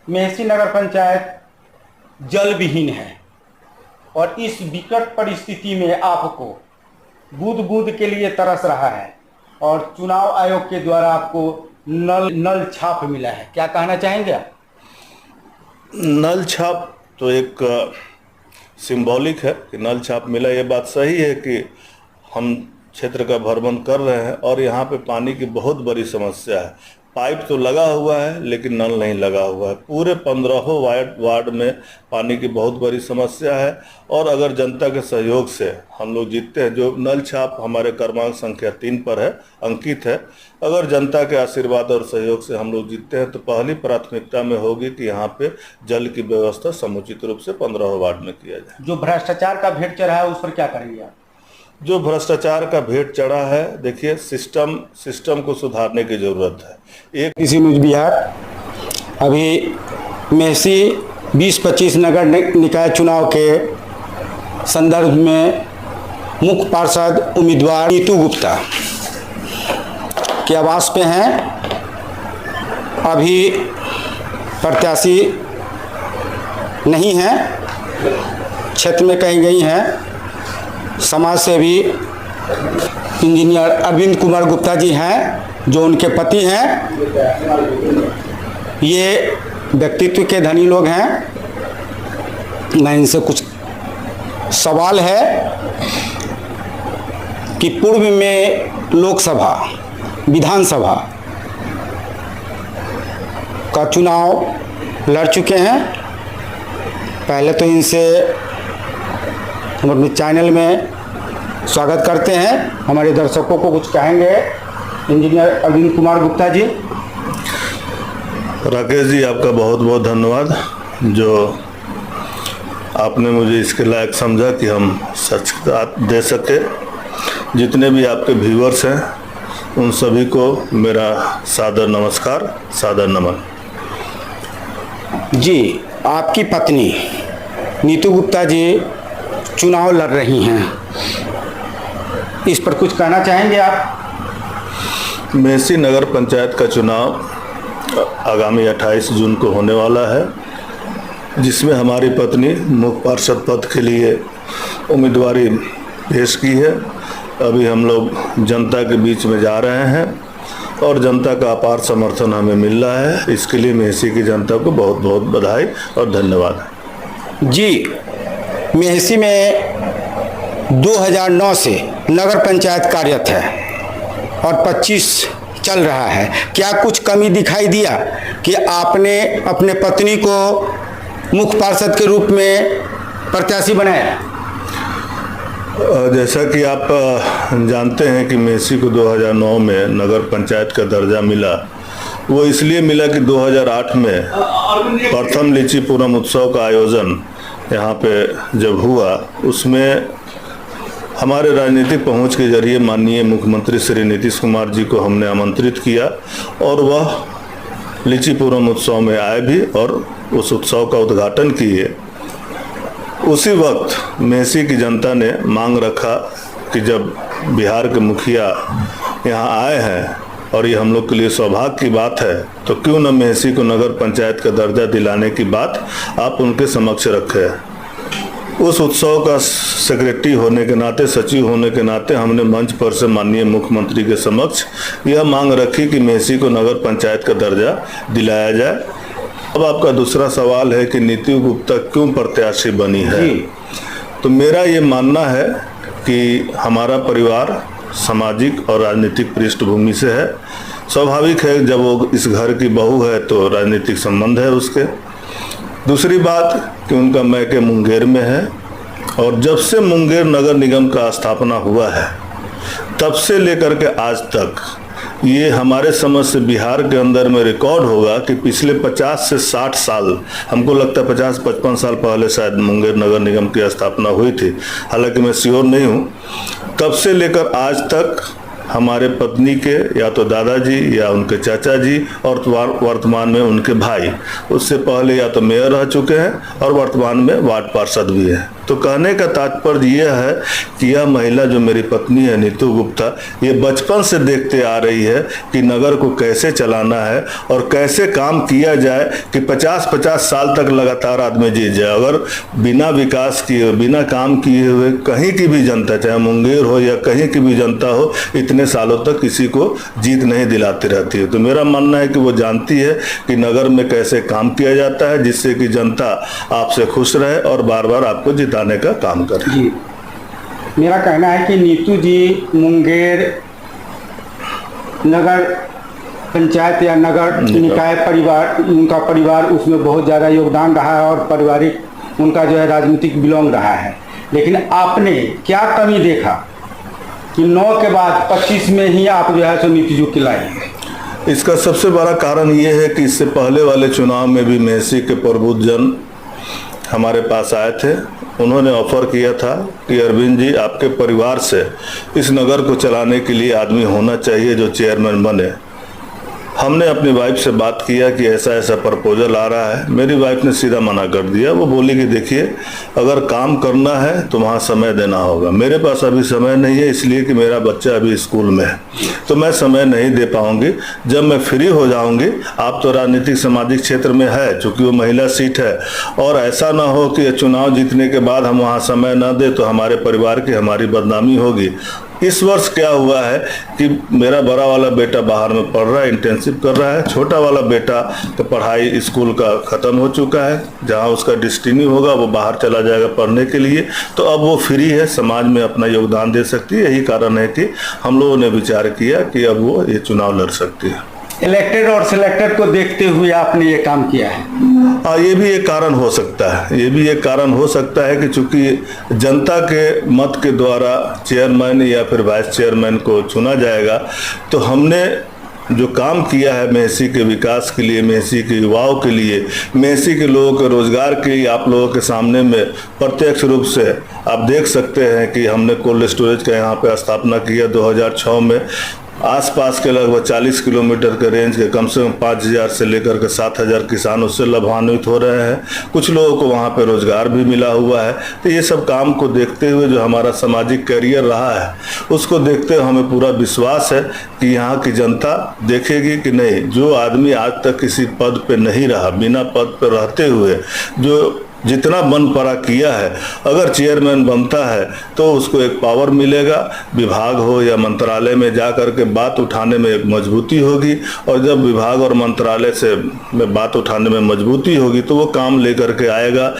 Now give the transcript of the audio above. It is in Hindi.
मेहसी नगर पंचायत जल विहीन है और इस विकट परिस्थिति में आपको बूंद बूंद के लिए तरस रहा है और चुनाव आयोग के द्वारा आपको नल छाप मिला है। क्या कहना चाहेंगे आप? नल छाप तो एक सिंबॉलिक है कि नल छाप मिला। ये बात सही है कि हम क्षेत्र का भ्रमण कर रहे हैं और यहाँ पे पानी की बहुत बड़ी समस्या है। पाइप तो लगा हुआ है लेकिन नल नहीं लगा हुआ है। पूरे 15 वार्ड में पानी की बहुत बड़ी समस्या है और अगर जनता के सहयोग से हम लोग जीतते हैं, जो नल छाप हमारे क्रमांक संख्या 3 पर है, अंकित है, अगर जनता के आशीर्वाद और सहयोग से हम लोग जीतते हैं तो पहली प्राथमिकता में होगी कि यहाँ पे जल की व्यवस्था समुचित रूप से 15 वार्ड में किया जाए। जो भ्रष्टाचार का भेंट चढ़ा है उस पर क्या करेंगे आप? जो भ्रष्टाचार का भेंट चढ़ा है, देखिए सिस्टम को सुधारने की जरूरत है। एक इसी न्यूज़ बिहार अभी मेहसी 20-25 नगर निकाय चुनाव के संदर्भ में मुख्य पार्षद उम्मीदवार नीतू गुप्ता के आवास पे हैं। अभी प्रत्याशी नहीं हैं, क्षेत्र में कहीं गई हैं। समाज सेवी इंजीनियर अरविंद कुमार गुप्ता जी हैं जो उनके पति हैं। ये व्यक्तित्व के धनी लोग हैं। मैं इनसे कुछ सवाल है कि पूर्व में लोकसभा विधानसभा का चुनाव लड़ चुके हैं। पहले तो इनसे हम अपने चैनल में स्वागत करते हैं। हमारे दर्शकों को कुछ कहेंगे इंजीनियर अरविंद कुमार गुप्ता जी। राकेश जी, आपका बहुत बहुत धन्यवाद जो आपने मुझे इसके लायक समझा कि हम सच दे सके। जितने भी आपके व्यूअर्स हैं उन सभी को मेरा सादर नमस्कार, सादर नमन। जी, आपकी पत्नी नीतू गुप्ता जी चुनाव लड़ रही हैं, इस पर कुछ कहना चाहेंगे आप? मेहसी नगर पंचायत का चुनाव आगामी 28 जून को होने वाला है, जिसमें हमारी पत्नी मुख्य पार्षद पद के लिए उम्मीदवारी पेश की है। अभी हम लोग जनता के बीच में जा रहे हैं और जनता का अपार समर्थन हमें मिल रहा है। इसके लिए मेहसी की जनता को बहुत बहुत बधाई और धन्यवाद। जी, मेहसी में 2009 से नगर पंचायत कार्यरत है और 25 चल रहा है। क्या कुछ कमी दिखाई दिया कि आपने अपने पत्नी को मुख्य पार्षद के रूप में प्रत्याशी बनाया? जैसा कि आप जानते हैं कि मेहसी को 2009 में नगर पंचायत का दर्जा मिला। वो इसलिए मिला कि 2008 में प्रथम लीची पूरम उत्सव का आयोजन यहाँ पे जब हुआ, उसमें हमारे राजनीतिक पहुँच के जरिए माननीय मुख्यमंत्री श्री नीतीश कुमार जी को हमने आमंत्रित किया और वह लीची पूरम उत्सव में आए भी और उस उत्सव का उद्घाटन किए। उसी वक्त मेहसी की जनता ने मांग रखा कि जब बिहार के मुखिया यहाँ आए हैं और ये हम लोग के लिए सौभाग्य की बात है, तो क्यों न मेहसी को नगर पंचायत का दर्जा दिलाने की बात आप उनके समक्ष रखें। उस उत्सव का सेक्रेटरी होने के नाते, सचिव होने के नाते हमने मंच पर से माननीय मुख्यमंत्री के समक्ष यह मांग रखी कि मेहसी को नगर पंचायत का दर्जा दिलाया जाए। अब आपका दूसरा सवाल है कि नीतू गुप्ता क्यों प्रत्याशी बनी है। तो मेरा ये मानना है कि हमारा परिवार सामाजिक और राजनीतिक पृष्ठभूमि से है। स्वाभाविक है, जब वो इस घर की बहू है तो राजनीतिक संबंध है उसके। दूसरी बात कि उनका मैके मुंगेर में है और जब से मुंगेर नगर निगम का स्थापना हुआ है तब से लेकर के आज तक ये हमारे समझ से बिहार के अंदर में रिकॉर्ड होगा कि पिछले 50 से 60 साल, हमको लगता है 50-55 साल पहले शायद मुंगेर नगर निगम की स्थापना हुई थी, हालांकि मैं श्योर नहीं हूँ। तब से लेकर आज तक हमारे पत्नी के या तो दादाजी या उनके चाचा जी और वर्तमान में उनके भाई, उससे पहले या तो मेयर रह चुके हैं और वर्तमान में वार्ड पार्षद भी हैं। तो कहने का तात्पर्य यह है कि यह महिला जो मेरी पत्नी है नीतू गुप्ता, ये बचपन से देखते आ रही है कि नगर को कैसे चलाना है और कैसे काम किया जाए कि 50-50 साल तक लगातार आदमी जीत जाए। अगर बिना विकास किए, बिना काम किए हुए कहीं की भी जनता, चाहे मुंगेर हो या कहीं की भी जनता हो, इतने सालों तक किसी को जीत नहीं दिलाती रहती है। तो मेरा मानना है कि वो जानती है कि नगर में कैसे काम किया जाता है, जिससे कि जनता आपसे खुश रहे और बार बार आपको जिताने का काम करे। जी, मेरा कहना है कि नीतू जी मुंगेर नगर पंचायत या नगर निकाय परिवार, उनका परिवार उसमें बहुत ज़्यादा योगदान रहा है और पारिवारिक उनका जो है राजनीतिक बिलोंग रहा है। लेकिन आपने क्या कमी देखा कि 9 के बाद 25 में ही आप जो है सो नीतू जी को लाई? इसका सबसे बड़ा कारण ये है कि इससे पहले वाले चुनाव में भी मेहसी के प्रबुद्ध जन हमारे पास आए थे। उन्होंने ऑफर किया था कि अरविंद जी, आपके परिवार से इस नगर को चलाने के लिए आदमी होना चाहिए जो चेयरमैन बने। हमने अपनी वाइफ से बात किया कि ऐसा ऐसा प्रपोजल आ रहा है। मेरी वाइफ ने सीधा मना कर दिया। वो बोली कि देखिए, अगर काम करना है तो वहाँ समय देना होगा। मेरे पास अभी समय नहीं है, इसलिए कि मेरा बच्चा अभी स्कूल में है, तो मैं समय नहीं दे पाऊंगी। जब मैं फ्री हो जाऊंगी, आप तो राजनीतिक सामाजिक क्षेत्र में है, चूंकि वो महिला सीट है, और ऐसा ना हो कि चुनाव जीतने के बाद हम वहाँ समय ना दें तो हमारे परिवार की, हमारी बदनामी होगी। इस वर्ष क्या हुआ है कि मेरा बड़ा वाला बेटा बाहर में पढ़ रहा है, इंटर्नशिप कर रहा है। छोटा वाला बेटा का पढ़ाई स्कूल का ख़त्म हो चुका है, जहां उसका डेस्टिनी होगा वो बाहर चला जाएगा पढ़ने के लिए। तो अब वो फ्री है, समाज में अपना योगदान दे सकती है। यही कारण है कि हम लोगों ने विचार किया कि अब वो ये चुनाव लड़ सकती है। इलेक्टेड और सिलेक्टेड को देखते हुए आपने ये काम किया है? हाँ, ये भी एक कारण हो सकता है। ये भी एक कारण हो सकता है कि चूंकि जनता के मत के द्वारा चेयरमैन या फिर वाइस चेयरमैन को चुना जाएगा, तो हमने जो काम किया है मेहसी के विकास के लिए, मेहसी के युवाओं के लिए, मेहसी के लोगों के रोजगार के लिए, आप लोगों के सामने में प्रत्यक्ष रूप से आप देख सकते हैं कि हमने कोल्ड स्टोरेज का यहाँ पे स्थापना किया 2006 में। आसपास के लगभग 40 किलोमीटर के रेंज के कम से कम 5000 से लेकर के 7000 किसान उससे लाभान्वित हो रहे हैं। कुछ लोगों को वहाँ पे रोजगार भी मिला हुआ है। तो ये सब काम को देखते हुए जो हमारा सामाजिक करियर रहा है, उसको देखते हुए हमें पूरा विश्वास है कि यहाँ की जनता देखेगी कि नहीं, जो आदमी आज तक किसी पद पे नहीं रहा, बिना पद पे रहते हुए जो जितना बन पड़ा किया है, अगर चेयरमैन बनता है तो उसको एक पावर मिलेगा। विभाग हो या मंत्रालय में जा कर के बात उठाने में एक मजबूती होगी, और जब विभाग और मंत्रालय से बात उठाने में मजबूती होगी तो वो काम लेकर के आएगा।